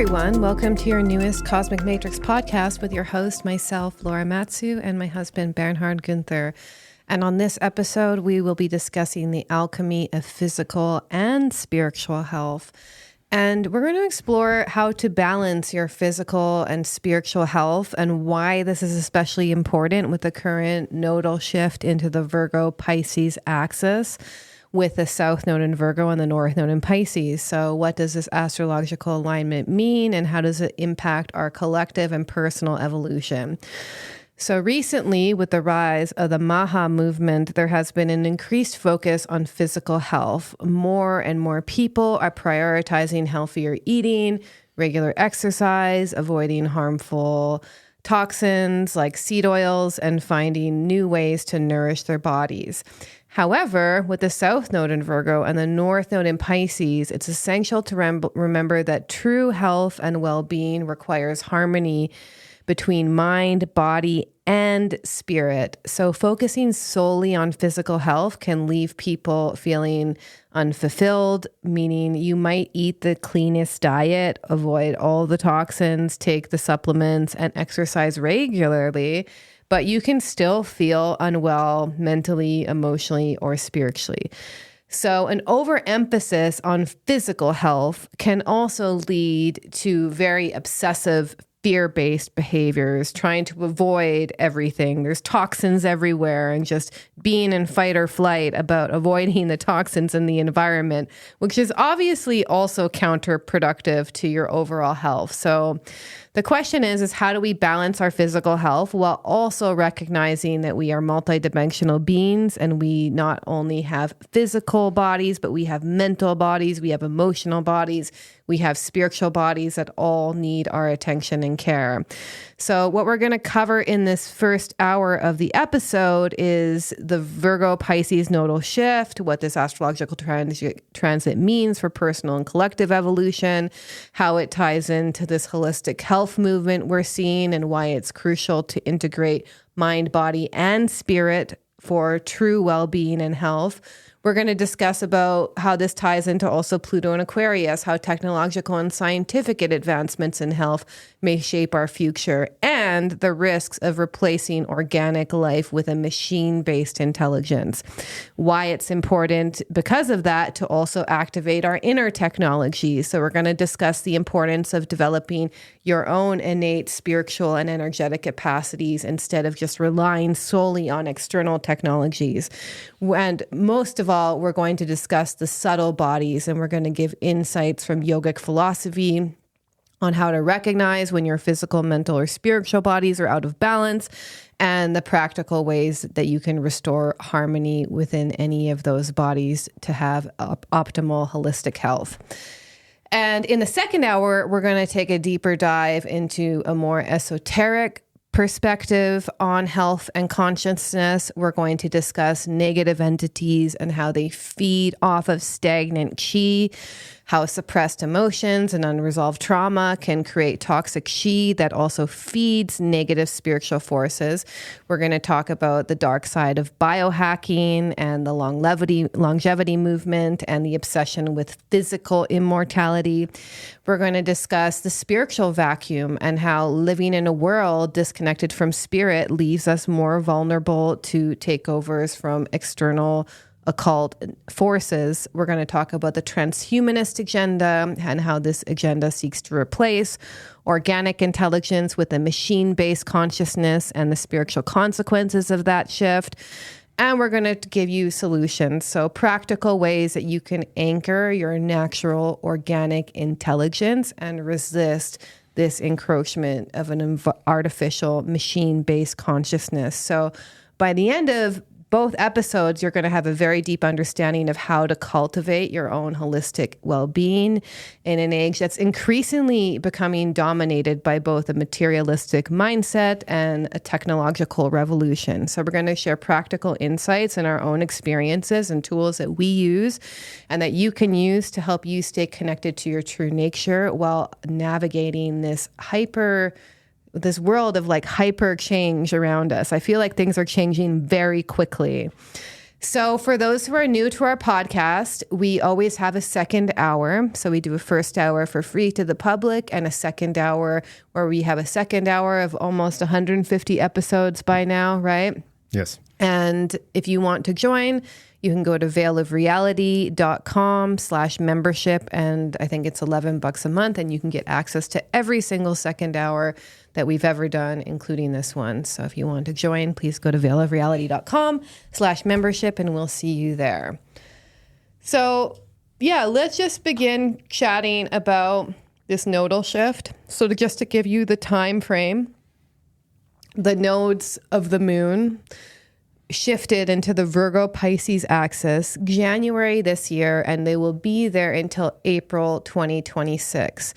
everyone. Welcome to your newest Cosmic Matrix podcast with your host, myself, Laura Matsu, and my husband, Bernhard Gunther. And on this episode, we will be discussing the alchemy of physical and spiritual health. And we're going to explore how to balance your physical and spiritual health and why this is especially important with the current nodal shift into the Virgo-Pisces axis, with the South Node in Virgo and the North Node in Pisces. So what does this astrological alignment mean, and how does it impact our collective and personal evolution? So recently, with the rise of the Maha movement, there has been an increased focus on physical health. More and more people are prioritizing healthier eating, regular exercise, avoiding harmful toxins like seed oils, and finding new ways to nourish their bodies. However, with the South Node in Virgo and the North Node in Pisces, it's essential to remember that true health and well-being requires harmony between mind, body, and spirit. So focusing solely on physical health can leave people feeling unfulfilled, meaning you might eat the cleanest diet, avoid all the toxins, take the supplements, and exercise regularly, but you can still feel unwell mentally, emotionally, or spiritually. So an overemphasis on physical health can also lead to very obsessive fear-based behaviors, trying to avoid everything. There's toxins everywhere, and just being in fight or flight about avoiding the toxins in the environment, which is obviously also counterproductive to your overall health. So the question is how do we balance our physical health while also recognizing that we are multidimensional beings, and we not only have physical bodies, but we have mental bodies, we have emotional bodies, we have spiritual bodies that all need our attention and care. So what we're going to cover in this first hour of the episode is the Virgo-Pisces nodal shift, what this astrological transit means for personal and collective evolution, how it ties into this holistic health movement we're seeing, and why it's crucial to integrate mind, body, and spirit for true well-being and health. We're going to discuss about how this ties into also Pluto and Aquarius, how technological and scientific advancements in health may shape our future, and the risks of replacing organic life with a machine-based intelligence. Why it's important because of that to also activate our inner technologies. So we're going to discuss the importance of developing your own innate spiritual and energetic capacities instead of just relying solely on external technologies. And most of all, we're going to discuss the subtle bodies, and we're going to give insights from yogic philosophy on how to recognize when your physical, mental, or spiritual bodies are out of balance, and the practical ways that you can restore harmony within any of those bodies to have optimal holistic health. And in the second hour, we're going to take a deeper dive into a more esoteric perspective on health and consciousness. We're going to discuss negative entities and how they feed off of stagnant chi, how suppressed emotions and unresolved trauma can create toxic chi that also feeds negative spiritual forces. We're going to talk about the dark side of biohacking and the longevity movement and the obsession with physical immortality. We're going to discuss the spiritual vacuum and how living in a world disconnected from spirit leaves us more vulnerable to takeovers from external occult forces. We're going to talk about the transhumanist agenda and how this agenda seeks to replace organic intelligence with a machine-based consciousness and the spiritual consequences of that shift. And we're going to give you solutions, so practical ways that you can anchor your natural organic intelligence and resist this encroachment of an artificial machine-based consciousness. So by the end of both episodes, you're going to have a very deep understanding of how to cultivate your own holistic well-being in an age that's increasingly becoming dominated by both a materialistic mindset and a technological revolution. So we're going to share practical insights and our own experiences and tools that we use and that you can use to help you stay connected to your true nature while navigating this world of like hyper change around us. I feel like things are changing very quickly. So for those who are new to our podcast, we always have a second hour. So we do a first hour for free to the public and a second hour where we have a second hour of almost 150 episodes by now, right? Yes. And if you want to join, you can go to veilofreality.com/membership. And I think it's $11 a month. And you can get access to every single second hour that we've ever done, including this one. So if you want to join, please go to veilofreality.com/membership and we'll see you there. So yeah, let's just begin chatting about this nodal shift. So just to give you the time frame, the nodes of the moon shifted into the Virgo-Pisces axis January this year, and they will be there until April 2026.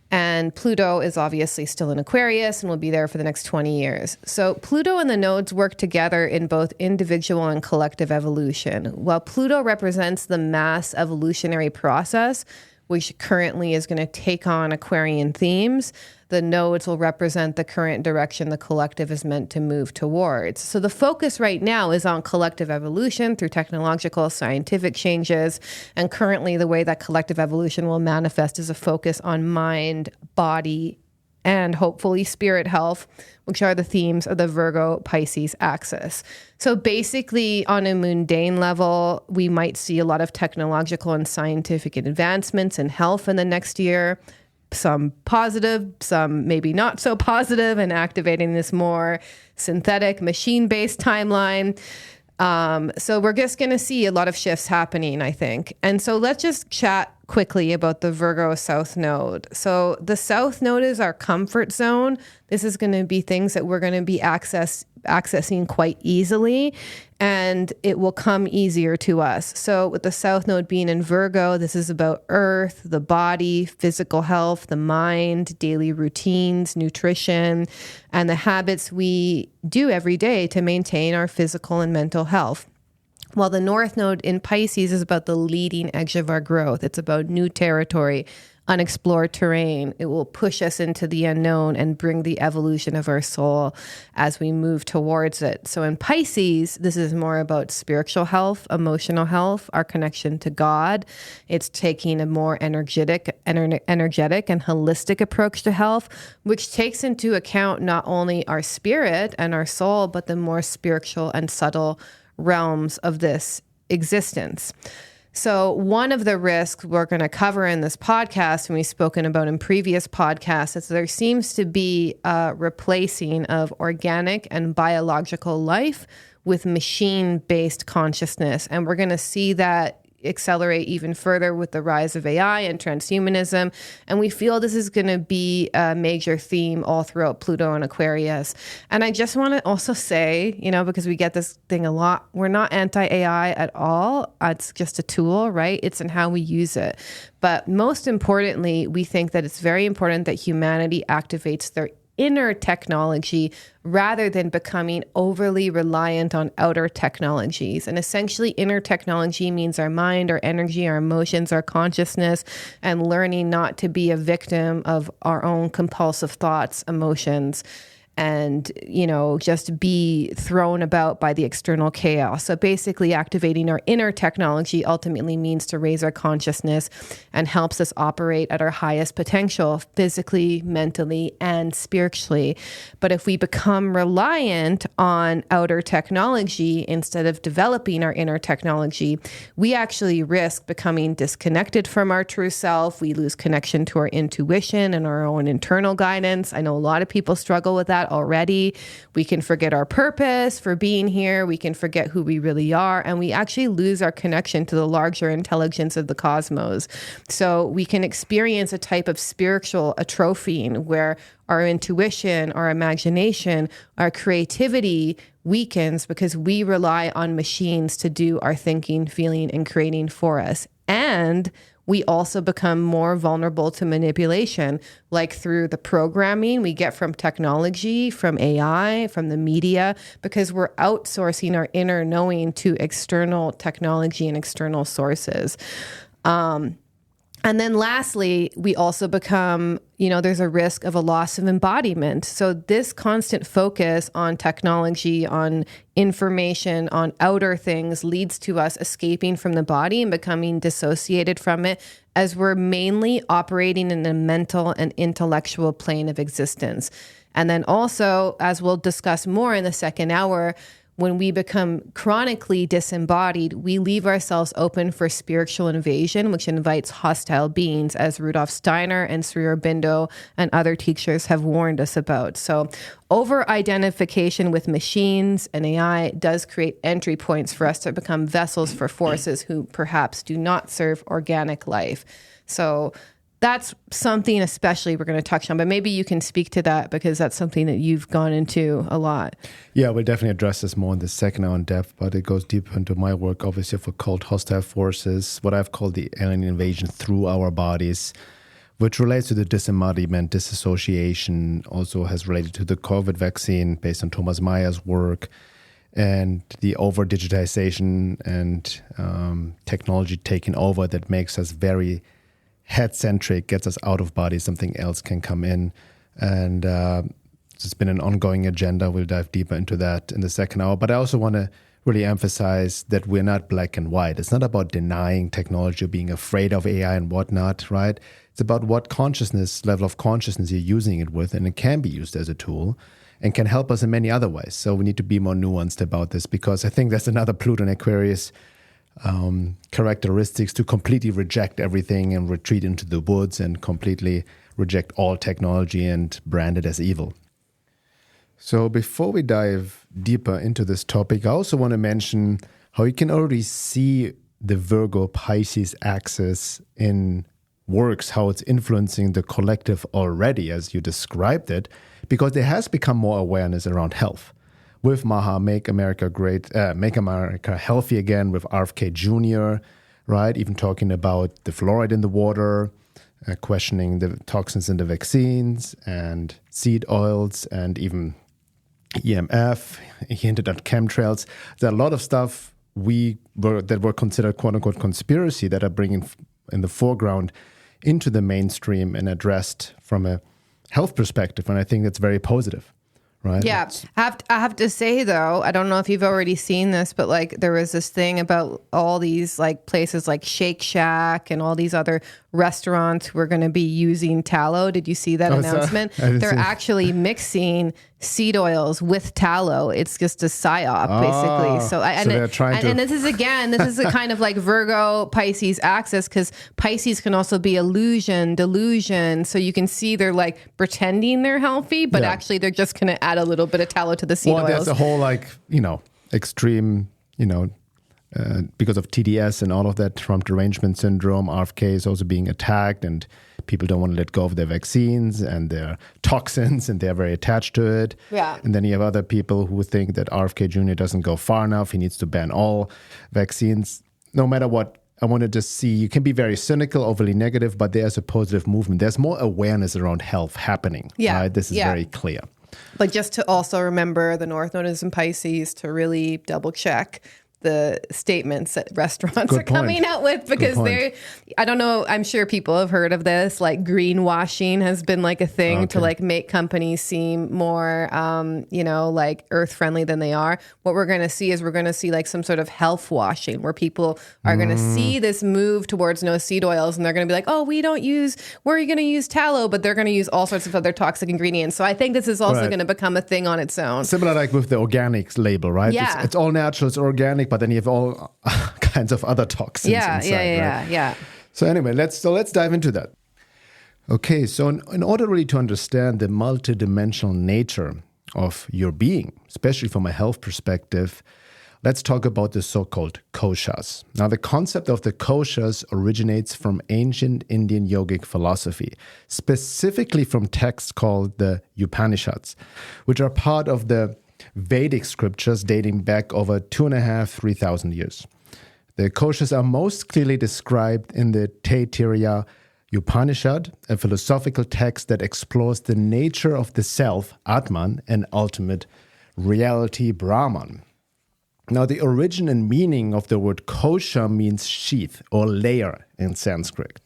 And Pluto is obviously still in Aquarius and will be there for the next 20 years. So Pluto and the nodes work together in both individual and collective evolution. While Pluto represents the mass evolutionary process, which currently is going to take on Aquarian themes, the nodes will represent the current direction the collective is meant to move towards. So the focus right now is on collective evolution through technological, scientific changes. And currently the way that collective evolution will manifest is a focus on mind, body, and hopefully spirit health, which are the themes of the Virgo-Pisces axis. So basically, on a mundane level, we might see a lot of technological and scientific advancements in health in the next year. Some positive, some maybe not so positive, and activating this more synthetic, machine-based timeline. So we're just going to see a lot of shifts happening, I think. And so let's just chat quickly about the Virgo South Node. So the South Node is our comfort zone. This is going to be things that we're going to be accessing quite easily, and it will come easier to us. So with the South Node being in Virgo, this is about earth, the body, physical health, the mind, daily routines, nutrition, and the habits we do every day to maintain our physical and mental health. While the North Node in Pisces is about the leading edge of our growth. It's about new territory, unexplored terrain. It will push us into the unknown and bring the evolution of our soul as we move towards it. So in Pisces, this is more about spiritual health, emotional health, our connection to God. It's taking a more energetic and holistic approach to health, which takes into account not only our spirit and our soul, but the more spiritual and subtle realms of this existence. So one of the risks we're going to cover in this podcast, and we've spoken about in previous podcasts, is there seems to be a replacing of organic and biological life with machine-based consciousness. And we're going to see that accelerate even further with the rise of AI and transhumanism. And we feel this is going to be a major theme all throughout Pluto and Aquarius. And I just want to also say, because we get this thing a lot, we're not anti-AI at all. It's just a tool, right? It's in how we use it. But most importantly, we think that it's very important that humanity activates their inner technology rather than becoming overly reliant on outer technologies. And essentially, inner technology means our mind, our energy, our emotions, our consciousness, and learning not to be a victim of our own compulsive thoughts, emotions, and, just be thrown about by the external chaos. So basically activating our inner technology ultimately means to raise our consciousness and helps us operate at our highest potential physically, mentally, and spiritually. But if we become reliant on outer technology instead of developing our inner technology, we actually risk becoming disconnected from our true self. We lose connection to our intuition and our own internal guidance. I know a lot of people struggle with that already. We can forget our purpose for being here. We can forget who we really are. And we actually lose our connection to the larger intelligence of the cosmos. So we can experience a type of spiritual atrophying where our intuition, our imagination, our creativity weakens because we rely on machines to do our thinking, feeling, and creating for us. And we also become more vulnerable to manipulation, like through the programming we get from technology, from AI, from the media, because we're outsourcing our inner knowing to external technology and external sources. And then lastly, we also become, there's a risk of a loss of embodiment. So this constant focus on technology, on information, on outer things leads to us escaping from the body and becoming dissociated from it, as we're mainly operating in a mental and intellectual plane of existence. And then also, as we'll discuss more in the second hour, when we become chronically disembodied, we leave ourselves open for spiritual invasion, which invites hostile beings, as Rudolf Steiner and Sri Aurobindo and other teachers have warned us about. So over-identification with machines and AI does create entry points for us to become vessels for forces who perhaps do not serve organic life. So that's something especially we're going to touch on, but maybe you can speak to that because that's something that you've gone into a lot. Yeah, we'll definitely address this more in the second hour in depth, but it goes deeper into my work, obviously, for called hostile forces, what I've called the alien invasion through our bodies, which relates to the disembodiment, disassociation, also has related to the COVID vaccine based on Thomas Meyer's work, and the over-digitization and technology taking over that makes us very head-centric, gets us out of body, something else can come in. And it's been an ongoing agenda. We'll dive deeper into that in the second hour. But I also want to really emphasize that we're not black and white. It's not about denying technology or being afraid of AI and whatnot, right? It's about what level of consciousness you're using it with, and it can be used as a tool and can help us in many other ways. So we need to be more nuanced about this, because I think that's another Pluto and Aquarius characteristics, to completely reject everything and retreat into the woods and completely reject all technology and brand it as evil. So before we dive deeper into this topic, I also want to mention how you can already see the Virgo-Pisces axis in works, how it's influencing the collective already, as you described it, because there has become more awareness around health. With Maha, Make America Great, Make America Healthy Again, with RFK Jr., right? Even talking about the fluoride in the water, questioning the toxins in the vaccines and seed oils, and even EMF. He hinted at chemtrails. There are a lot of stuff that were considered quote-unquote conspiracy that are bringing in the foreground into the mainstream and addressed from a health perspective. And I think that's very positive. Right. Yeah. I have to say, though, I don't know if you've already seen this, but like there was this thing about all these like places like Shake Shack and all these other restaurants who are going to be using tallow. Did you see that announcement? They're actually mixing seed oils with tallow. It's just a psyop, basically. So they're trying and this is a kind of like Virgo Pisces axis, because Pisces can also be illusion, delusion. So you can see they're like pretending they're healthy, but actually they're just going to add a little bit of tallow to the seed oils. There's a whole extreme, because of TDS and all of that, Trump derangement syndrome. RFK is also being attacked, and people don't want to let go of their vaccines and their toxins, and they're very attached to it. Yeah. And then you have other people who think that RFK Jr. doesn't go far enough. He needs to ban all vaccines. No matter what, I want to just see, you can be very cynical, overly negative, but there's a positive movement. There's more awareness around health happening. Yeah. Right? This is very clear. But just to also remember the North Node is in Pisces, to really double check the statements that restaurants are coming out with, because I don't know, I'm sure people have heard of this, like greenwashing has been like a thing to like make companies seem more, like earth friendly than they are. What we're going to see is like some sort of health washing, where people are going to see this move towards no seed oils, and they're going to be like, oh, we're going to use tallow, but they're going to use all sorts of other toxic ingredients. So I think this is also going to become a thing on its own. Similar like with the organics label, right? Yeah. It's all natural, it's organic, but then you have all kinds of other toxins inside, right? Yeah. So anyway, let's dive into that. Okay, so in order really to understand the multidimensional nature of your being, especially from a health perspective, let's talk about the so-called koshas. Now, the concept of the koshas originates from ancient Indian yogic philosophy, specifically from texts called the Upanishads, which are part of the Vedic scriptures dating back over 2,500-3,000 years. The koshas are most clearly described in the Taittiriya Upanishad, a philosophical text that explores the nature of the self, Atman, and ultimate reality, Brahman. Now, the origin and meaning of the word kosha means sheath or layer in Sanskrit.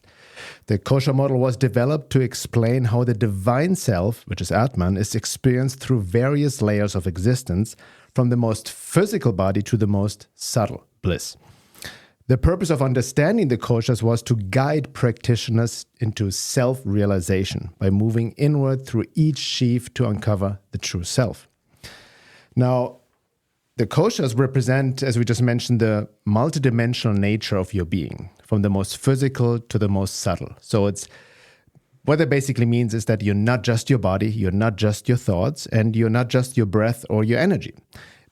The kosha model was developed to explain how the divine self, which is Atman, is experienced through various layers of existence, from the most physical body to the most subtle bliss. The purpose of understanding the koshas was to guide practitioners into self-realization by moving inward through each sheath to uncover the true self. Now, the koshas represent, as we just mentioned, the multidimensional nature of your being, from the most physical to the most subtle. So what that basically means is that you're not just your body, you're not just your thoughts, and you're not just your breath or your energy.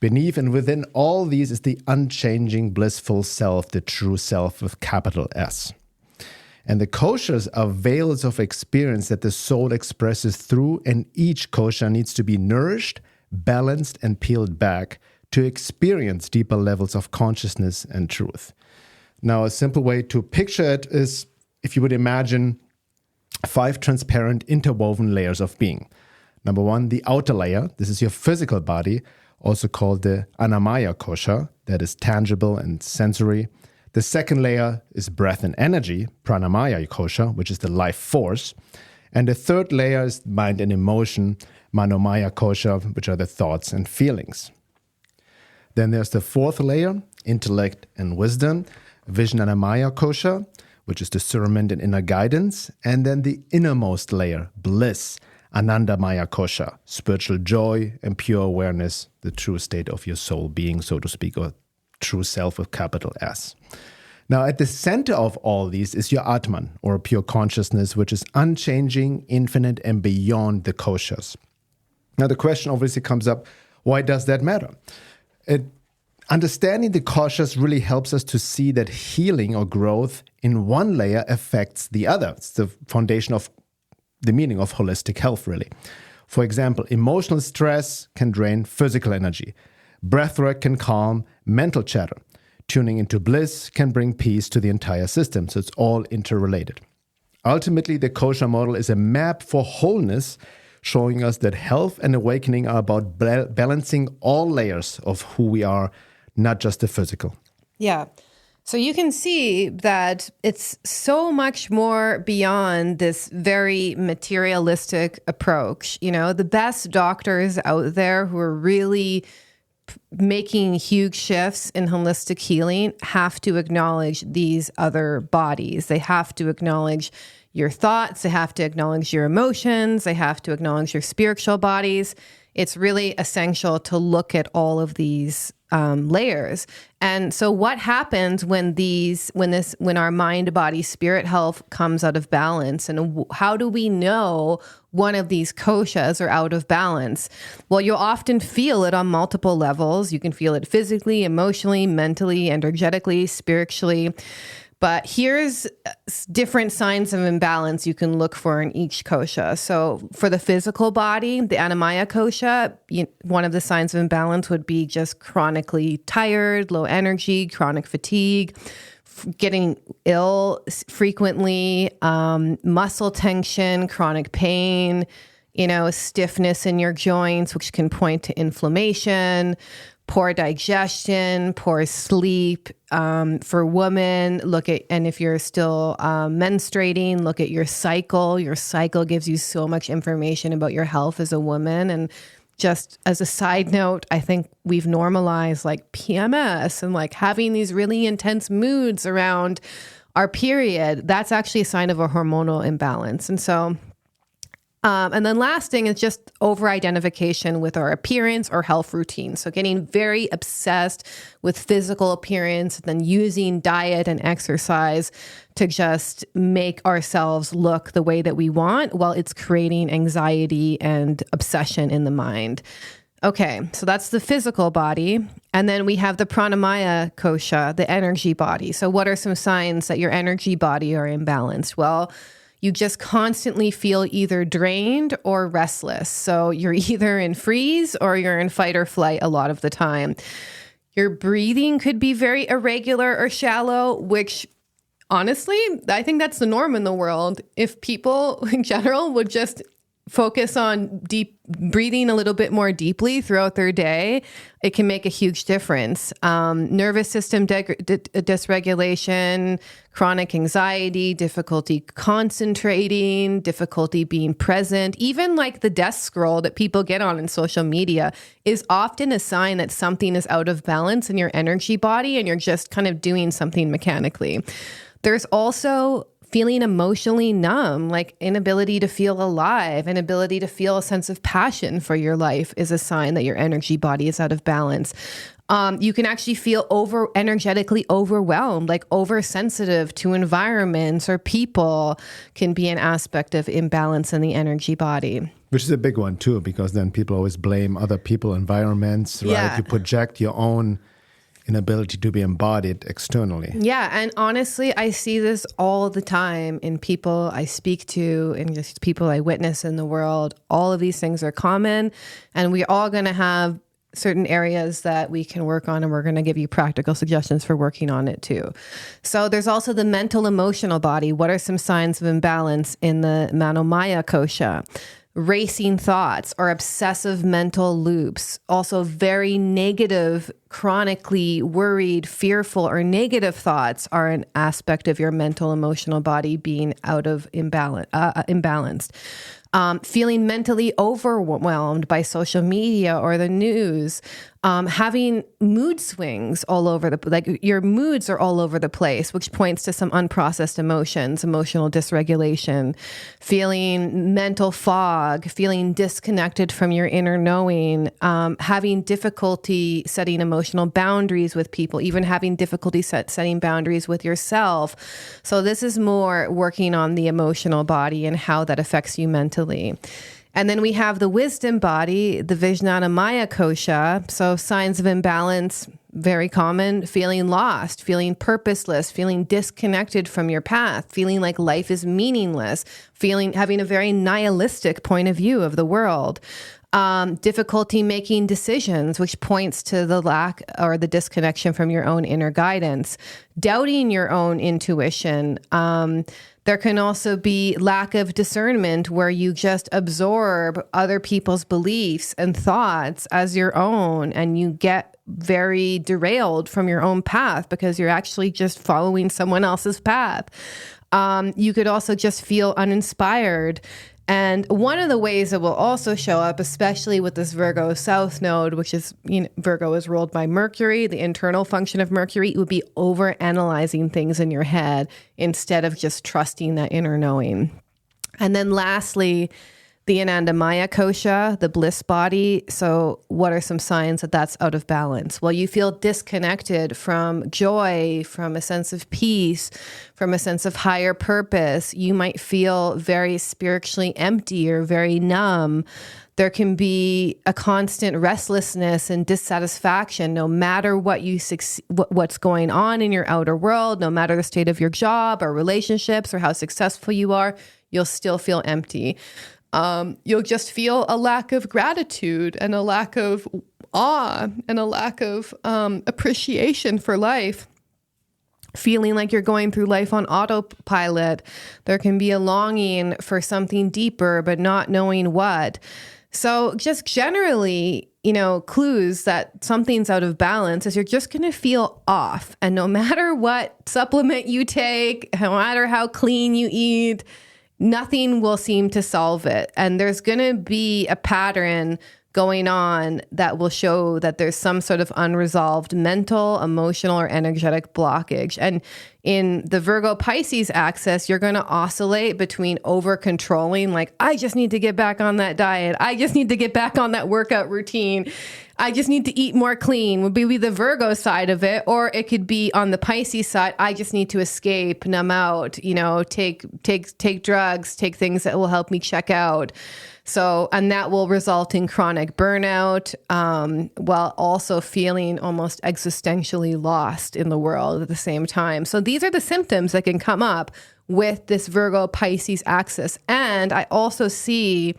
Beneath and within all these is the unchanging, blissful self, the true self with capital S. And the koshas are veils of experience that the soul expresses through, and each kosha needs to be nourished, balanced, and peeled back to experience deeper levels of consciousness and truth. Now, a simple way to picture it is if you would imagine 5 transparent interwoven layers of being. Number 1, the outer layer. This is your physical body, also called the Annamaya kosha, that is tangible and sensory. The second layer is breath and energy, Pranamaya kosha, which is the life force. And the third layer is mind and emotion, Manomaya kosha, which are the thoughts and feelings. Then there's the fourth layer, intellect and wisdom, Vijnanamaya kosha, which is discernment and inner guidance. And then the innermost layer, bliss, Anandamaya kosha, spiritual joy and pure awareness, the true state of your soul being, so to speak, or true self with capital S. Now, at the center of all these is your Atman, or pure consciousness, which is unchanging, infinite, and beyond the koshas. Now, the question obviously comes up, why does that matter? Understanding the koshas really helps us to see that healing or growth in one layer affects the other. It's the foundation of the meaning of holistic health, really. For example, emotional stress can drain physical energy. Breathwork can calm mental chatter. Tuning into bliss can bring peace to the entire system. So it's all interrelated. Ultimately, the kosha model is a map for wholeness, showing us that health and awakening are about balancing all layers of who we are, not just the physical. Yeah. So you can see that it's so much more beyond this very materialistic approach. You know, the best doctors out there who are really making huge shifts in holistic healing have to acknowledge these other bodies. They have to acknowledge your thoughts. They have to acknowledge your emotions. They have to acknowledge your spiritual bodies. It's really essential to look at all of these layers. And so what happens when our mind, body, spirit health comes out of balance? And how do we know one of these koshas are out of balance? Well, you'll often feel it on multiple levels. You can feel it physically, emotionally, mentally, energetically, spiritually. But here's different signs of imbalance you can look for in each kosha. So for the physical body, the Annamaya kosha, one of the signs of imbalance would be just chronically tired, low energy, chronic fatigue, getting ill frequently, muscle tension, chronic pain, stiffness in your joints, which can point to inflammation, poor digestion, poor sleep. For women, and if you're still menstruating, look at your cycle. Your cycle gives you so much information about your health as a woman. And just as a side note, I think we've normalized like PMS and like having these really intense moods around our period. That's actually a sign of a hormonal imbalance. And so and then last thing is just over-identification with our appearance or health routine. So getting very obsessed with physical appearance and then using diet and exercise to just make ourselves look the way that we want while it's creating anxiety and obsession in the mind. Okay, so that's the physical body. And then we have the pranamaya kosha, the energy body. So what are some signs that your energy body are imbalanced? Well, you just constantly feel either drained or restless. So you're either in freeze or you're in fight or flight a lot of the time. Your breathing could be very irregular or shallow, which honestly, I think that's the norm in the world. If people in general would just focus on deep breathing a little bit more deeply throughout their day, it can make a huge difference. Nervous system dysregulation, chronic anxiety, difficulty concentrating, difficulty being present, even like the death scroll that people get on in social media is often a sign that something is out of balance in your energy body and you're just kind of doing something mechanically. There's also feeling emotionally numb, like inability to feel alive, inability to feel a sense of passion for your life is a sign that your energy body is out of balance. You can actually feel energetically overwhelmed, like oversensitive to environments or people can be an aspect of imbalance in the energy body. Which is a big one too, because then people always blame other people, environments, right? Yeah. You project your own inability to be embodied externally. Yeah. And honestly, I see this all the time in people I speak to and just people I witness in the world. All of these things are common, and we're all going to have certain areas that we can work on, and we're going to give you practical suggestions for working on it too. So there's also the mental emotional body. What are some signs of imbalance in the Manomaya kosha? Racing thoughts or obsessive mental loops. Also very negative, chronically worried, fearful, or negative thoughts are an aspect of your mental emotional body being out of imbalanced. Feeling mentally overwhelmed by social media or the news, having mood swings all over like your moods are all over the place, which points to some unprocessed emotions, emotional dysregulation, feeling mental fog, feeling disconnected from your inner knowing, having difficulty setting emotional boundaries with people, even having difficulty setting boundaries with yourself. So this is more working on the emotional body and how that affects you mentally. And then we have the wisdom body, the Vijnanamaya kosha. So signs of imbalance, very common, feeling lost, feeling purposeless, feeling disconnected from your path, feeling like life is meaningless, having a very nihilistic point of view of the world. Difficulty making decisions, which points to the lack or the disconnection from your own inner guidance, doubting your own intuition. There can also be lack of discernment where you just absorb other people's beliefs and thoughts as your own, and you get very derailed from your own path because you're actually just following someone else's path. You could also just feel uninspired. And one of the ways it will also show up, especially with this Virgo South node, which is, Virgo is ruled by Mercury, the internal function of Mercury, it would be over-analyzing things in your head instead of just trusting that inner knowing. And then lastly, the Anandamaya kosha, the bliss body. So what are some signs that that's out of balance? Well, you feel disconnected from joy, from a sense of peace, from a sense of higher purpose. You might feel very spiritually empty or very numb. There can be a constant restlessness and dissatisfaction, no matter what's going on in your outer world, no matter the state of your job or relationships or how successful you are, you'll still feel empty. You'll just feel a lack of gratitude and a lack of awe and a lack of appreciation for life. Feeling like you're going through life on autopilot. There can be a longing for something deeper, but not knowing what. So just generally, clues that something's out of balance is you're just going to feel off. And no matter what supplement you take, no matter how clean you eat, nothing will seem to solve it. And there's going to be a pattern going on that will show that there's some sort of unresolved mental, emotional, or energetic blockage. And in the Virgo-Pisces axis, you're going to oscillate between over-controlling, like, I just need to get back on that diet. I just need to get back on that workout routine. I just need to eat more clean would be the Virgo side of it. Or it could be on the Pisces side, I just need to escape, numb out, take drugs, take things that will help me check out. So, and that will result in chronic burnout, while also feeling almost existentially lost in the world at the same time. So these are the symptoms that can come up with this Virgo-Pisces axis. And I also see,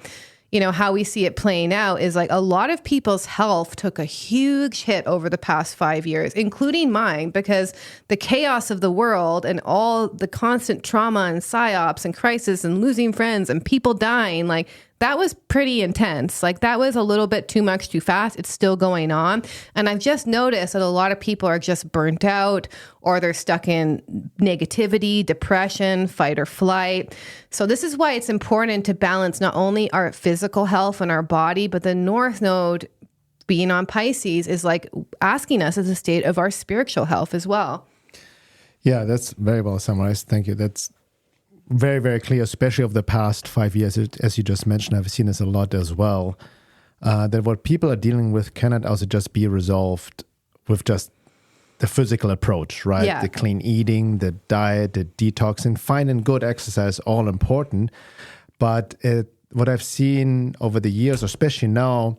how we see it playing out is like a lot of people's health took a huge hit over the past 5 years, including mine, because the chaos of the world and all the constant trauma and psyops and crisis and losing friends and people dying, like that was pretty intense. Like that was a little bit too much, too fast. It's still going on. And I've just noticed that a lot of people are just burnt out, or they're stuck in negativity, depression, fight or flight. So this is why it's important to balance not only our physical health and our body, but the North Node being on Pisces is like asking us as a state of our spiritual health as well. Yeah, that's very well summarized. Thank you. That's very, very clear, especially over the past 5 years. As you just mentioned, I've seen this a lot as well, that what people are dealing with cannot also just be resolved with just the physical approach, right? Yeah. The clean eating, the diet, the detoxing, fine and good exercise, all important. But what I've seen over the years, especially now,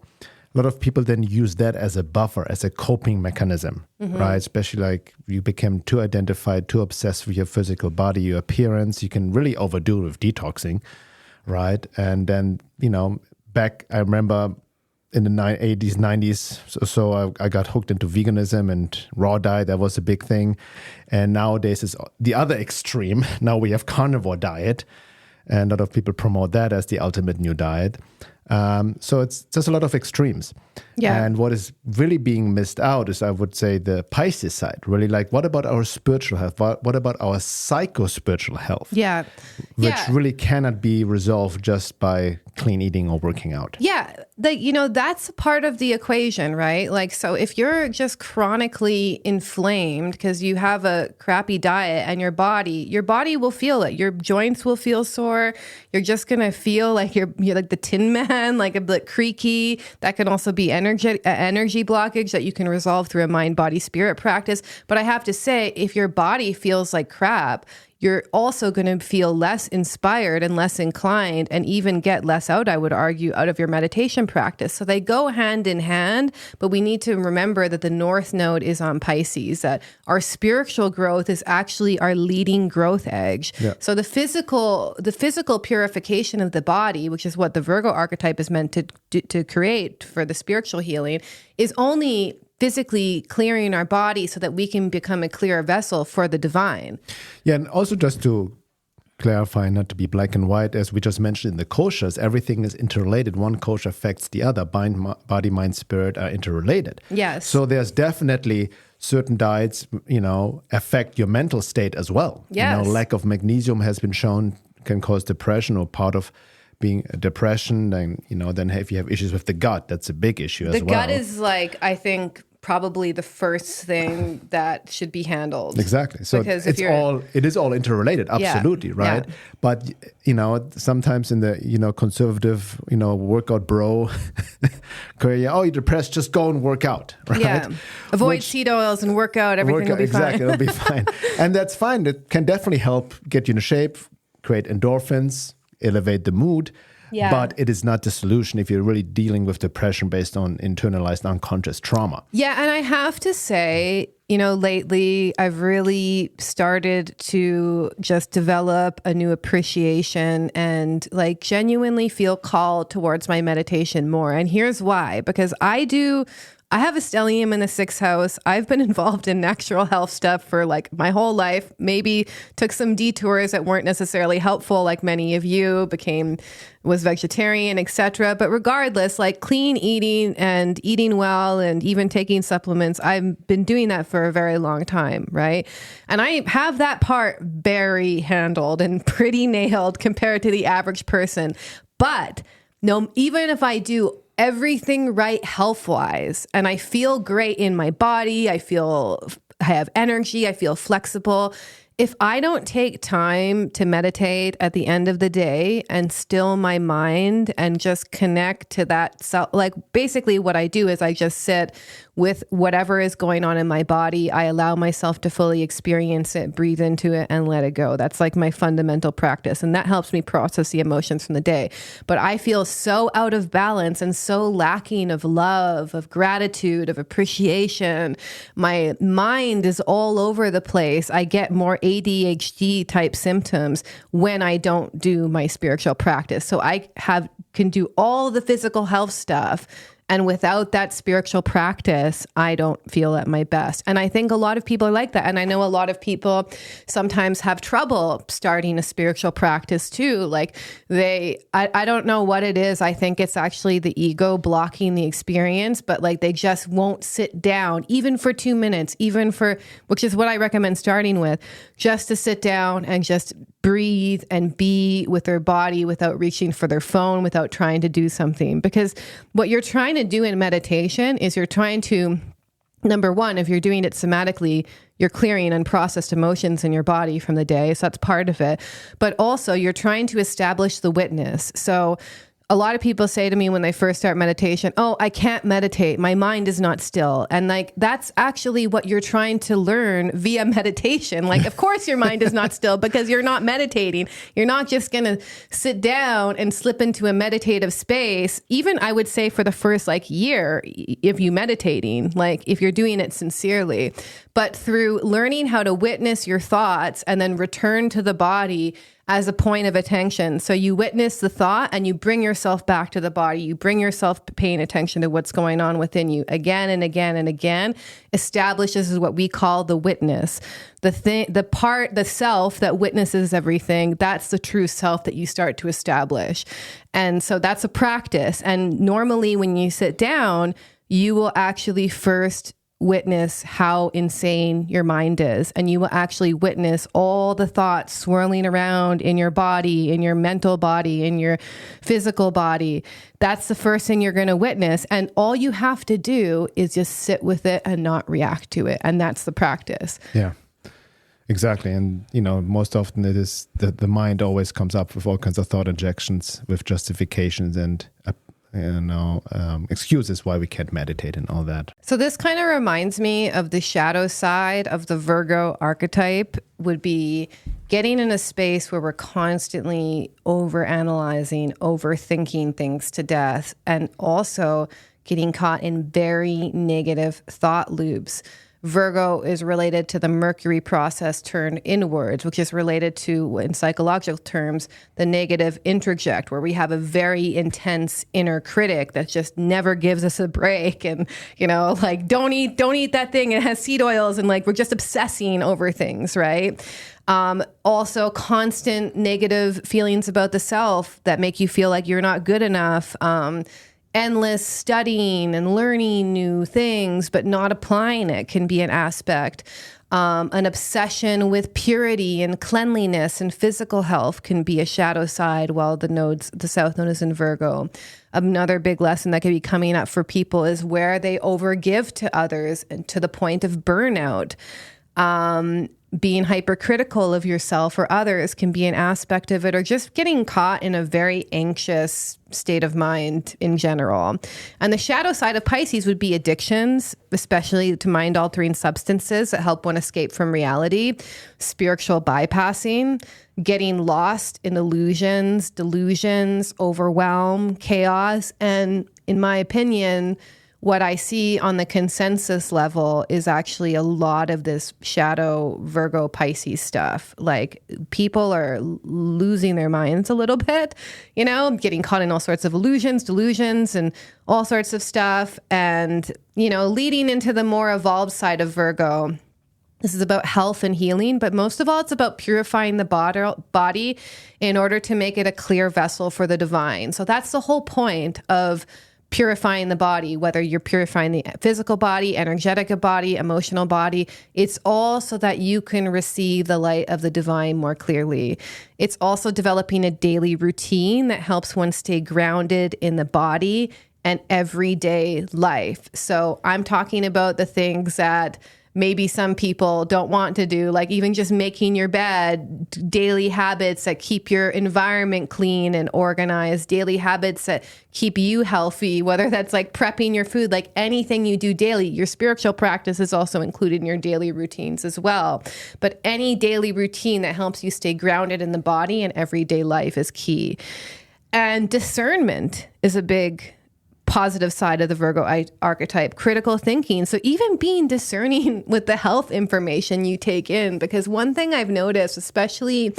a lot of people then use that as a buffer, as a coping mechanism, right? Especially like you become too identified, too obsessed with your physical body, your appearance. You can really overdo it with detoxing, right? And then, back, I remember in the 80s, 90s, so I got hooked into veganism and raw diet. That was a big thing. And nowadays it's the other extreme. Now we have carnivore diet, and a lot of people promote that as the ultimate new diet. So it's just a lot of extremes. Yeah. And what is really being missed out is, I would say, the Pisces side. Really, like, what about our spiritual health? What about our psycho-spiritual health? Yeah. Which really cannot be resolved just by clean eating or working out. Yeah. That's part of the equation, right? Like, so if you're just chronically inflamed because you have a crappy diet, and your body will feel it. Your joints will feel sore. You're just going to feel like you're like the Tin Man, like a bit creaky. That can also be energy blockage that you can resolve through a mind, body, spirit practice. But I have to say, if your body feels like crap, you're also going to feel less inspired and less inclined, and even get less out, I would argue, out of your meditation practice. So they go hand in hand, but we need to remember that the North Node is on Pisces, that our spiritual growth is actually our leading growth edge. Yeah. So the physical purification of the body, which is what the Virgo archetype is meant to create for the spiritual healing, is only physically clearing our body so that we can become a clearer vessel for the divine. Yeah, and also just to clarify, not to be black and white, as we just mentioned in the koshas, everything is interrelated. One kosha affects the other. Body, mind, spirit are interrelated. Yes. So there's definitely certain diets, affect your mental state as well. Yes. Lack of magnesium has been shown can cause depression, or part of being a depression. Then, then if you have issues with the gut, that's a big issue as well. The gut is I think, probably the first thing that should be handled. Exactly. So it is all interrelated, absolutely, right? Yeah. But sometimes in the conservative workout bro career, you're depressed, just go and work out, right? Yeah. Avoid seed oils and work out, everything will be fine. Exactly, it'll be fine. And that's fine. It can definitely help get you in shape, create endorphins, elevate the mood. Yeah. But it is not the solution if you're really dealing with depression based on internalized unconscious trauma. Yeah, and I have to say, lately I've really started to just develop a new appreciation and genuinely feel called towards my meditation more. And here's why, because I have a stellium in the 6th house. I've been involved in natural health stuff for my whole life. Maybe took some detours that weren't necessarily helpful, like many of you, was vegetarian, etc. But regardless, clean eating and eating well and even taking supplements, I've been doing that for a very long time, right? And I have that part very handled and pretty nailed compared to the average person. But even if I do everything right health-wise, and I feel great in my body, I have energy, I feel flexible. If I don't take time to meditate at the end of the day and still my mind and just connect to that self, basically what I do is I just sit with whatever is going on in my body. I allow myself to fully experience it, breathe into it, and let it go. That's my fundamental practice. And that helps me process the emotions from the day. But I feel so out of balance and so lacking of love, of gratitude, of appreciation. My mind is all over the place. I get more ADHD type symptoms when I don't do my spiritual practice. So I can do all the physical health stuff And without that spiritual practice, I don't feel at my best. And I think a lot of people are like that. And I know a lot of people sometimes have trouble starting a spiritual practice too. Like I don't know what it is. I think it's actually the ego blocking the experience, but like they just won't sit down, even for 2 minutes, which is what I recommend starting with, just to sit down and just breathe and be with their body without reaching for their phone, without trying to do something. Because what you're trying to do in meditation is you're trying to, number one, if you're doing it somatically, you're clearing unprocessed emotions in your body from the day. So that's part of it. But also you're trying to establish the witness. So a lot of people say to me when they first start meditation, oh, I can't meditate. My mind is not still. And like, that's actually what you're trying to learn via meditation. Like, of course your mind is not still because you're not meditating. You're not just going to sit down and slip into a meditative space. Even I would say for the first year, if you're meditating, like if you're doing it sincerely, but through learning how to witness your thoughts and then return to the body as a point of attention. So you witness the thought and you bring yourself back to the body. You bring yourself paying attention to what's going on within you again and again and again, establishes what we call the witness. The self that witnesses everything, that's the true self that you start to establish. And so that's a practice. And normally when you sit down, you will actually first witness how insane your mind is. And you will actually witness all the thoughts swirling around in your body, in your mental body, in your physical body. That's the first thing you're going to witness. And all you have to do is just sit with it and not react to it. And that's the practice. Yeah, exactly. And, most often it is the mind always comes up with all kinds of thought injections with justifications and excuses why we can't meditate and all that. So this kind of reminds me of the shadow side of the Virgo archetype would be getting in a space where we're constantly overanalyzing, overthinking things to death, and also getting caught in very negative thought loops. Virgo is related to the Mercury process turned inwards, which is related to, in psychological terms, the negative introject, where we have a very intense inner critic that just never gives us a break. And, don't eat that thing. It has seed oils. And we're just obsessing over things, right? Also constant negative feelings about the self that make you feel like you're not good enough. Endless studying and learning new things, but not applying it can be an aspect. An obsession with purity and cleanliness and physical health can be a shadow side, while the South Node is in Virgo. Another big lesson that could be coming up for people is where they overgive to others and to the point of burnout. Being hypercritical of yourself or others can be an aspect of it, or just getting caught in a very anxious state of mind in general. And the shadow side of Pisces would be addictions, especially to mind-altering substances that help one escape from reality, spiritual bypassing, getting lost in illusions, delusions, overwhelm, chaos, and in my opinion, what I see on the consensus level is actually a lot of this shadow Virgo Pisces stuff. Like people are losing their minds a little bit, getting caught in all sorts of illusions, delusions, and all sorts of stuff. And, leading into the more evolved side of Virgo. This is about health and healing, but most of all, it's about purifying the body in order to make it a clear vessel for the divine. So that's the whole point of purifying the body, whether you're purifying the physical body, energetic body, emotional body. It's all so that you can receive the light of the divine more clearly. It's also developing a daily routine that helps one stay grounded in the body and everyday life. So I'm talking about the things that maybe some people don't want to do, like even just making your bed, daily habits that keep your environment clean and organized, daily habits that keep you healthy, whether that's like prepping your food, like anything you do daily. Your spiritual practice is also included in your daily routines as well. But any daily routine that helps you stay grounded in the body and everyday life is key. And discernment is a big positive side of the Virgo archetype, critical thinking. So even being discerning with the health information you take in, because one thing I've noticed, especially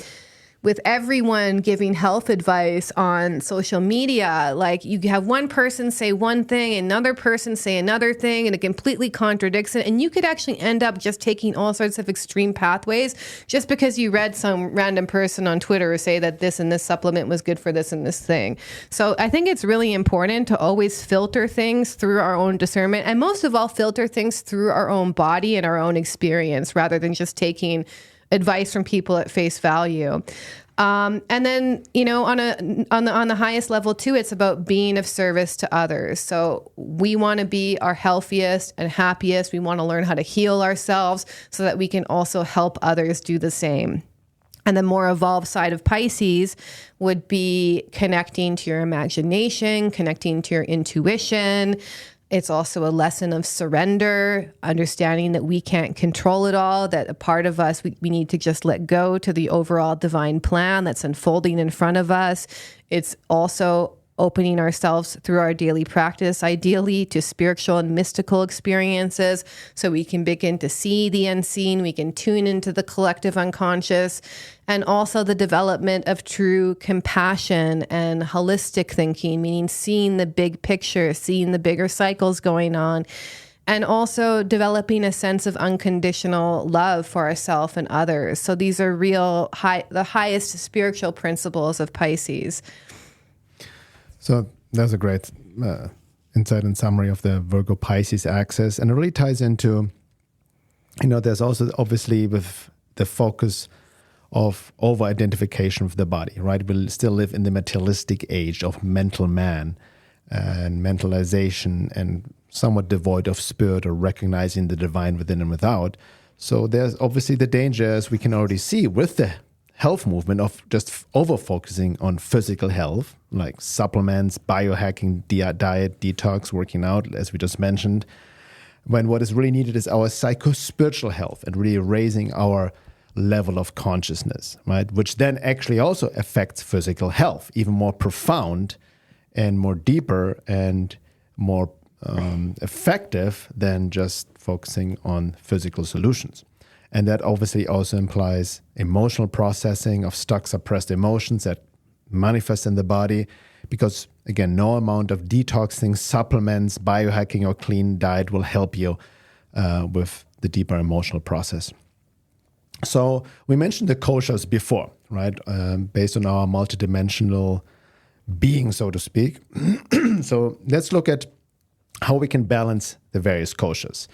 with everyone giving health advice on social media, like you have one person say one thing, another person say another thing, and it completely contradicts it. And you could actually end up just taking all sorts of extreme pathways just because you read some random person on Twitter say that this and this supplement was good for this and this thing. So I think it's really important to always filter things through our own discernment, and most of all, filter things through our own body and our own experience rather than just taking advice from people at face value. And then, on the highest level too, it's about being of service to others. So we want to be our healthiest and happiest. We want to learn how to heal ourselves so that we can also help others do the same. And the more evolved side of Pisces would be connecting to your imagination, connecting to your intuition. It's also a lesson of surrender, understanding that we can't control it all, that a part of us, we need to just let go to the overall divine plan that's unfolding in front of us. It's also opening ourselves through our daily practice, ideally to spiritual and mystical experiences, so we can begin to see the unseen, we can tune into the collective unconscious, and also the development of true compassion and holistic thinking, meaning seeing the big picture, seeing the bigger cycles going on, and also developing a sense of unconditional love for ourselves and others. So these are the highest spiritual principles of Pisces. So that's a great insight and summary of the Virgo-Pisces axis. And it really ties into, there's also obviously with the focus of over-identification with the body, right? We still live in the materialistic age of mental man and mentalization and somewhat devoid of spirit or recognizing the divine within and without. So there's obviously the danger, as we can already see with the health movement, of just over-focusing on physical health, like supplements, biohacking, diet, detox, working out, as we just mentioned, when what is really needed is our psycho-spiritual health and really raising our level of consciousness, right? Which then actually also affects physical health, even more profound and more deeper and more effective than just focusing on physical solutions. And that obviously also implies emotional processing of stuck, suppressed emotions that manifest in the body. Because, again, no amount of detoxing, supplements, biohacking, or clean diet will help you with the deeper emotional process. So we mentioned the koshas before, right? Based on our multidimensional being, so to speak. So let's look at how we can balance the various koshas.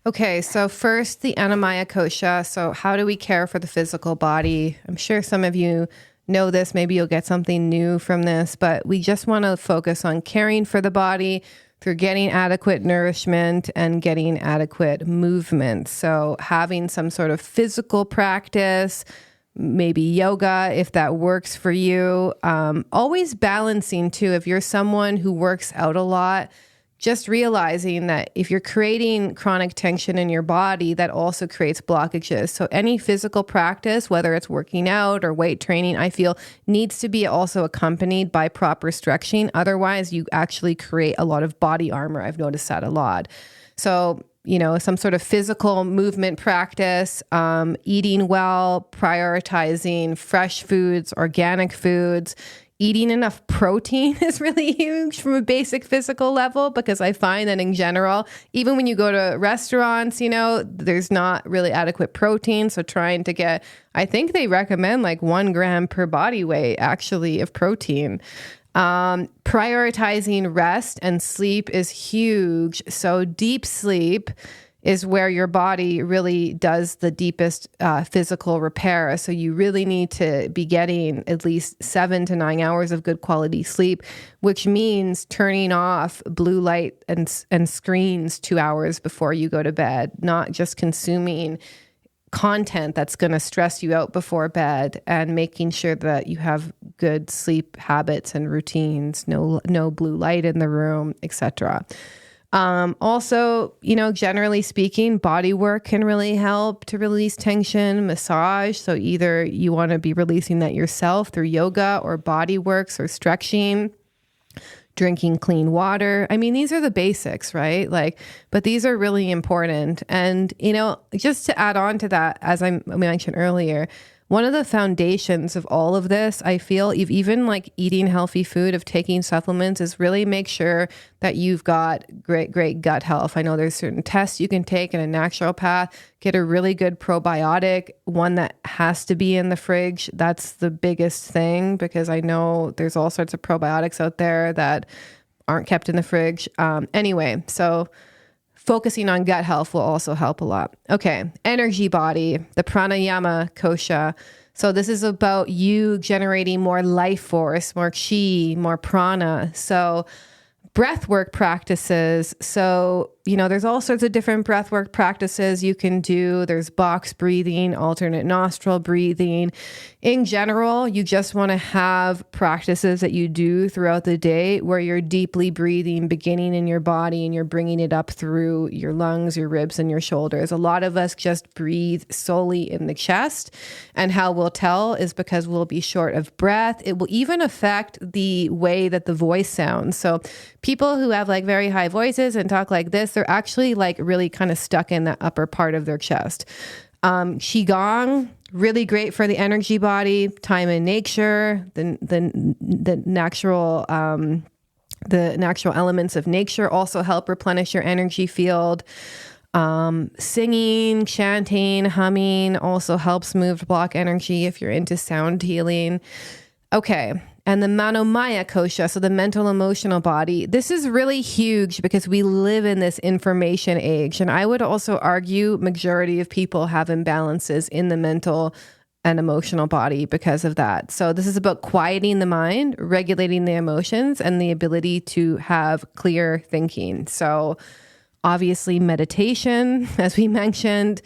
Okay, so first, the Annamaya kosha. So how do we care for the physical body? I'm sure some of you know this. Maybe you'll get something new from this, but we just want to focus on caring for the body through getting adequate nourishment and getting adequate movement. So having some sort of physical practice, maybe yoga, if that works for you. Always balancing too. If you're someone who works out a lot, just realizing that if you're creating chronic tension in your body, that also creates blockages. So any physical practice, whether it's working out or weight training, I feel needs to be also accompanied by proper stretching. Otherwise, you actually create a lot of body armor. I've noticed that a lot. So, some sort of physical movement practice, eating well, prioritizing fresh foods, organic foods. Eating enough protein is really huge from a basic physical level, because I find that in general, even when you go to restaurants, there's not really adequate protein. So trying to get, I think they recommend like 1 gram per body weight actually of protein. Prioritizing rest and sleep is huge. So deep sleep is where your body really does the deepest physical repair. So you really need to be getting at least 7 to 9 hours of good quality sleep, which means turning off blue light and screens 2 hours before you go to bed, not just consuming content that's going to stress you out before bed, and making sure that you have good sleep habits and routines, no blue light in the room, etc. Also, generally speaking, body work can really help to release tension, massage. So either you want to be releasing that yourself through yoga or body works or stretching, drinking clean water. I mean, these are the basics, right? But these are really important. And, just to add on to that, as I mentioned earlier, one of the foundations of all of this, I feel, even like eating healthy food, of taking supplements, is really make sure that you've got great gut health. I know there's certain tests you can take in a natural path, get a really good probiotic, one that has to be in the fridge. That's the biggest thing, because I know there's all sorts of probiotics out there that aren't kept in the fridge. Anyway, so focusing on gut health will also help a lot. Okay, energy body, the pranayama kosha. So this is about you generating more life force, more chi, more prana. So breath work practices. So, there's all sorts of different breath work practices you can do. There's box breathing, alternate nostril breathing. In general, you just want to have practices that you do throughout the day where you're deeply breathing, beginning in your body, and you're bringing it up through your lungs, your ribs, and your shoulders. A lot of us just breathe solely in the chest. And how we'll tell is because we'll be short of breath. It will even affect the way that the voice sounds. So people who have like very high voices and talk like this, they're actually like really kind of stuck in the upper part of their chest. Qigong, really great for the energy body. Time in nature, the natural elements of nature also help replenish your energy field. Singing, chanting, humming also helps move block energy if you're into sound healing. Okay. And the manomaya kosha, so the mental emotional body. This is really huge because we live in this information age. And I would also argue majority of people have imbalances in the mental and emotional body because of that. So this is about quieting the mind, regulating the emotions, and the ability to have clear thinking. So obviously meditation, as we mentioned,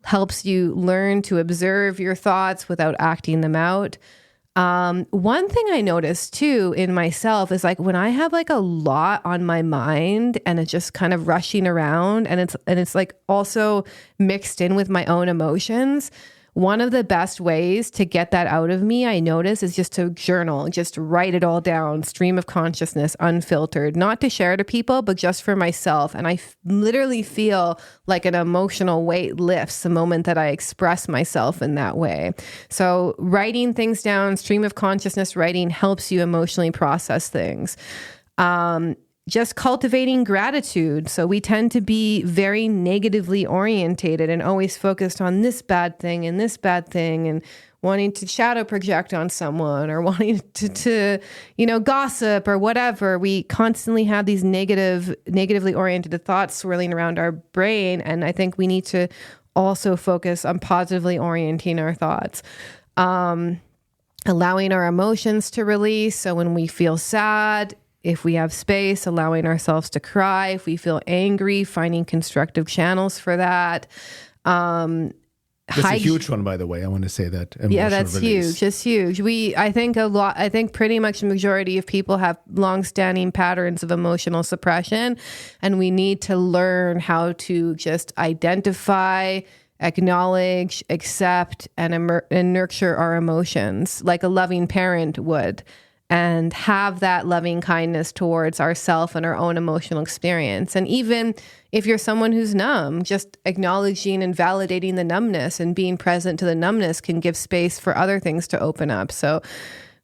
helps you learn to observe your thoughts without acting them out. One thing I noticed too in myself is like when I have like a lot on my mind and it's just kind of rushing around and it's like also mixed in with my own emotions. One of the best ways to get that out of me, I notice, is just to journal, just write it all down, stream of consciousness, unfiltered, not to share to people, but just for myself. And I literally feel like an emotional weight lifts the moment that I express myself in that way. So writing things down, stream of consciousness writing helps you emotionally process things. Just cultivating gratitude. So we tend to be very negatively orientated and always focused on this bad thing and wanting to shadow project on someone or wanting to gossip or whatever. We constantly have these negatively oriented thoughts swirling around our brain. And I think we need to also focus on positively orienting our thoughts. Allowing our emotions to release. So when we feel sad, if we have space, allowing ourselves to cry. If we feel angry, finding constructive channels for that. That's a huge one, by the way. I want to say that. Yeah, that's release. huge. It's huge. I think pretty much the majority of people have longstanding patterns of emotional suppression, and we need to learn how to just identify, acknowledge, accept, and nurture our emotions like a loving parent would. And have that loving kindness towards ourself and our own emotional experience. And even if you're someone who's numb, just acknowledging and validating the numbness and being present to the numbness can give space for other things to open up. So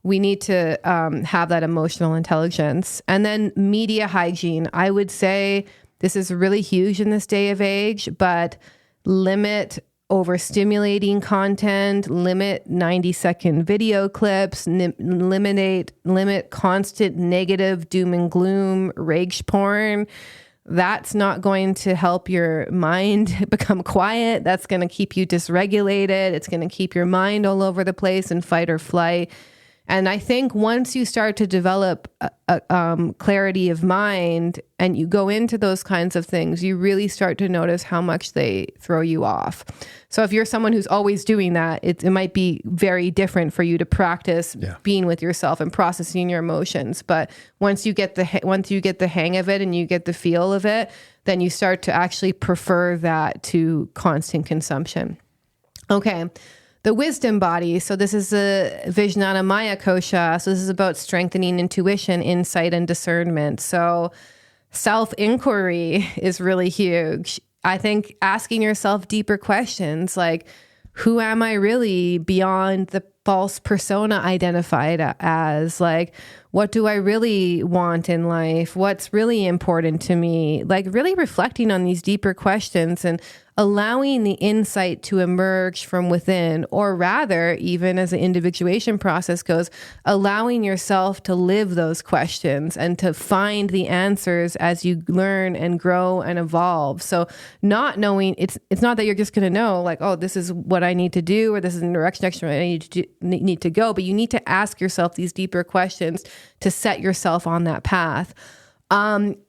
we need to have that emotional intelligence. And then media hygiene. I would say this is really huge in this day of age, but limit overstimulating content, limit 90-second video clips, limit constant negative doom and gloom, rage porn. That's not going to help your mind become quiet. That's going to keep you dysregulated. It's going to keep your mind all over the place in fight or flight. And I think once you start to develop a clarity of mind and you go into those kinds of things, you really start to notice how much they throw you off. So if you're someone who's always doing that, it might be very different for you to practice being with yourself and processing your emotions. But once you get the hang of it and you get the feel of it, then you start to actually prefer that to constant consumption. Okay. The wisdom body. So this is a Vijnanamaya kosha. So this is about strengthening intuition, insight, and discernment. So self-inquiry is really huge. I think asking yourself deeper questions like, who am I really beyond the false persona identified as? Like, what do I really want in life? What's really important to me? Like, really reflecting on these deeper questions and allowing the insight to emerge from within, or rather, even as the individuation process goes, allowing yourself to live those questions and to find the answers as you learn and grow and evolve. So not knowing, it's not that you're just going to know like, oh, this is what I need to do, or this is the direction I need to go, but you need to ask yourself these deeper questions to set yourself on that path.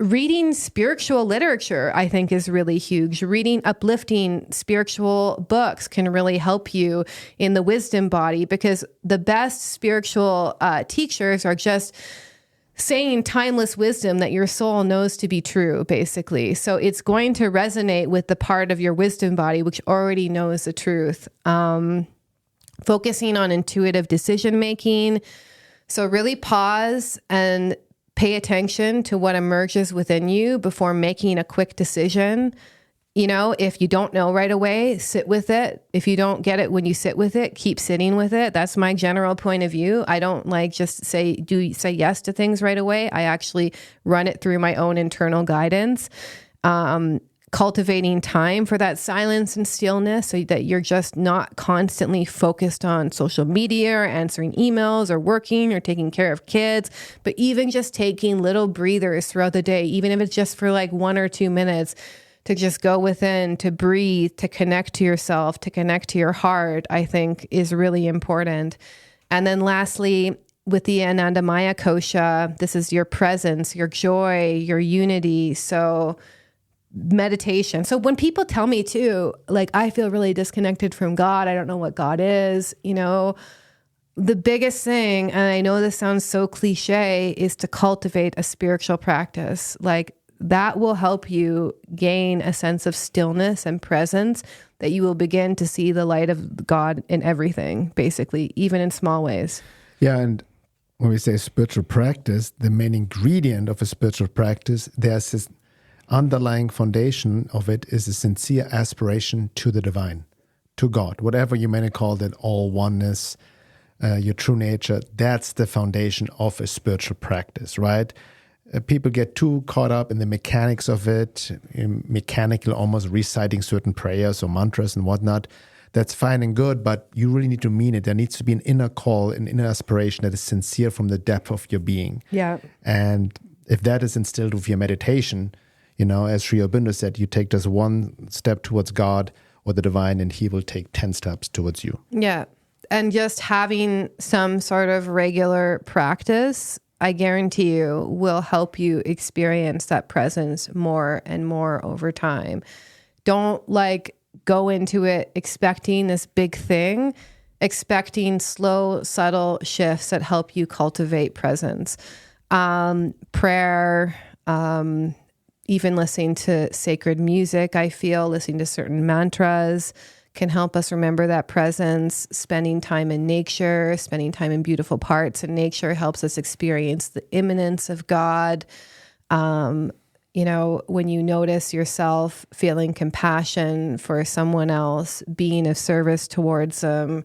Reading spiritual literature, I think, is really huge. Reading uplifting spiritual books can really help you in the wisdom body, because the best spiritual teachers are just saying timeless wisdom that your soul knows to be true, basically. So it's going to resonate with the part of your wisdom body which already knows the truth. Focusing on intuitive decision making. So really pause and pay attention to what emerges within you before making a quick decision. You know, if you don't know right away, sit with it. If you don't get it when you sit with it, keep sitting with it. That's my general point of view. I don't like just say yes to things right away. I actually run it through my own internal guidance. Cultivating time for that silence and stillness so that you're just not constantly focused on social media or answering emails or working or taking care of kids, but even just taking little breathers throughout the day, even if it's just for like 1 or 2 minutes, to just go within, to breathe, to connect to yourself, to connect to your heart, I think is really important. And then lastly, with the Anandamaya kosha, this is your presence, your joy, your unity. So meditation. So when people tell me too, like, I feel really disconnected from God, I don't know what God is, you know, the biggest thing, and I know this sounds so cliche, is to cultivate a spiritual practice. Like, that will help you gain a sense of stillness and presence, that you will begin to see the light of God in everything, basically, even in small ways. Yeah. And when we say spiritual practice, the main ingredient of a spiritual practice, there's this underlying foundation of it is a sincere aspiration to the divine, to God, whatever you may call that, all oneness, your true nature. That's the foundation of a spiritual practice, right? People get too caught up in the mechanics of it, mechanical, almost reciting certain prayers or mantras and whatnot. That's fine and good, but you really need to mean it. There needs to be an inner call, an inner aspiration that is sincere from the depth of your being. Yeah. And if that is instilled with your meditation, you know, as Sri Aurobindo said, you take just one step towards God or the divine, and he will take 10 steps towards you. Yeah. And just having some sort of regular practice, I guarantee you, will help you experience that presence more and more over time. Don't like go into it expecting this big thing, expecting slow, subtle shifts that help you cultivate presence. Prayer, even listening to sacred music, I feel, listening to certain mantras can help us remember that presence. Spending time in nature, spending time in beautiful parts in nature helps us experience the immanence of God. You know, when you notice yourself feeling compassion for someone else, being of service towards them,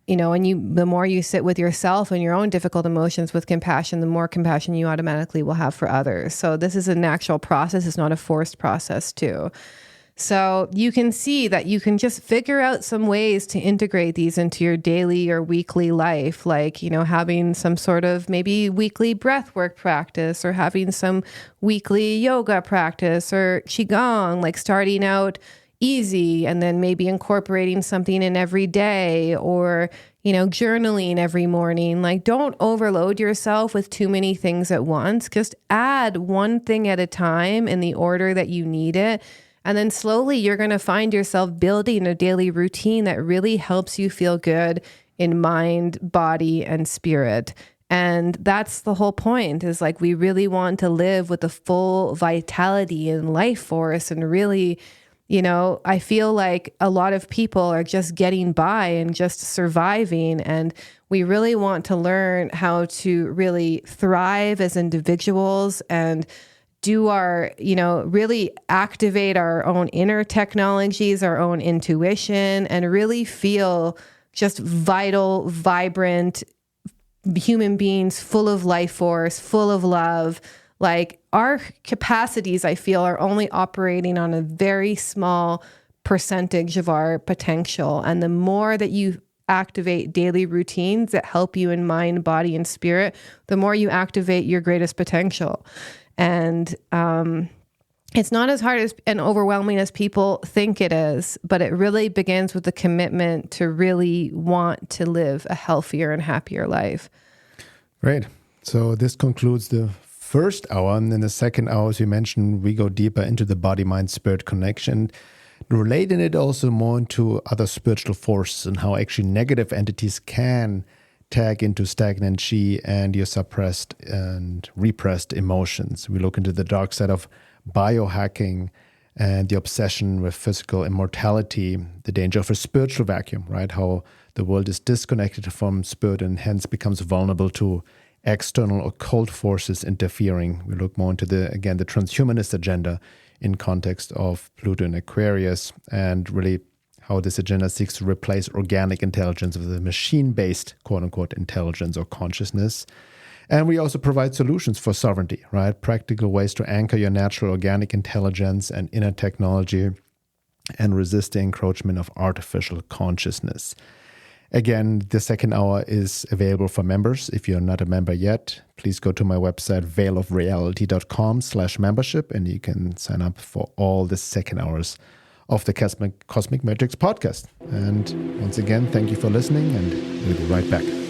you know, and the more you sit with yourself and your own difficult emotions with compassion, the more compassion you automatically will have for others. So this is a natural process. It's not a forced process too. So you can see that you can just figure out some ways to integrate these into your daily or weekly life, like, you know, having some sort of maybe weekly breath work practice, or having some weekly yoga practice or qigong, like starting out easy and then maybe incorporating something in every day, or, you know, journaling every morning. Like, don't overload yourself with too many things at once. Just add one thing at a time in the order that you need it. And then slowly you're going to find yourself building a daily routine that really helps you feel good in mind, body, and spirit. And that's the whole point, is like, we really want to live with the full vitality and life force. And really, you know, I feel like a lot of people are just getting by and just surviving. And we really want to learn how to really thrive as individuals and do our, really activate our own inner technologies, our own intuition, and really feel just vital, vibrant human beings full of life force, full of love. Like our capacities, I feel, are only operating on a very small percentage of our potential. And the more that you activate daily routines that help you in mind, body, and spirit, the more you activate your greatest potential. And it's not as hard and overwhelming as people think it is, but it really begins with the commitment to really want to live a healthier and happier life. Great. So this concludes the first hour. And in the second hour, as you mentioned, we go deeper into the body, mind, spirit connection, relating it also more into other spiritual forces and how actually negative entities can tag into stagnant chi and your suppressed and repressed emotions. We look into the dark side of biohacking and the obsession with physical immortality, the danger of a spiritual vacuum, right? How the world is disconnected from spirit and hence becomes vulnerable to external occult forces interfering. We look more into the transhumanist agenda in context of Pluto and Aquarius, and really how this agenda seeks to replace organic intelligence with a machine-based, quote-unquote, intelligence or consciousness. And we also provide solutions for sovereignty, right? Practical ways to anchor your natural organic intelligence and inner technology and resist the encroachment of artificial consciousness. Again, the second hour is available for members. If you're not a member yet, please go to my website, veilofreality.com/membership, and you can sign up for all the second hours of the Cosmic Matrix podcast. And once again, thank you for listening, and we'll be right back.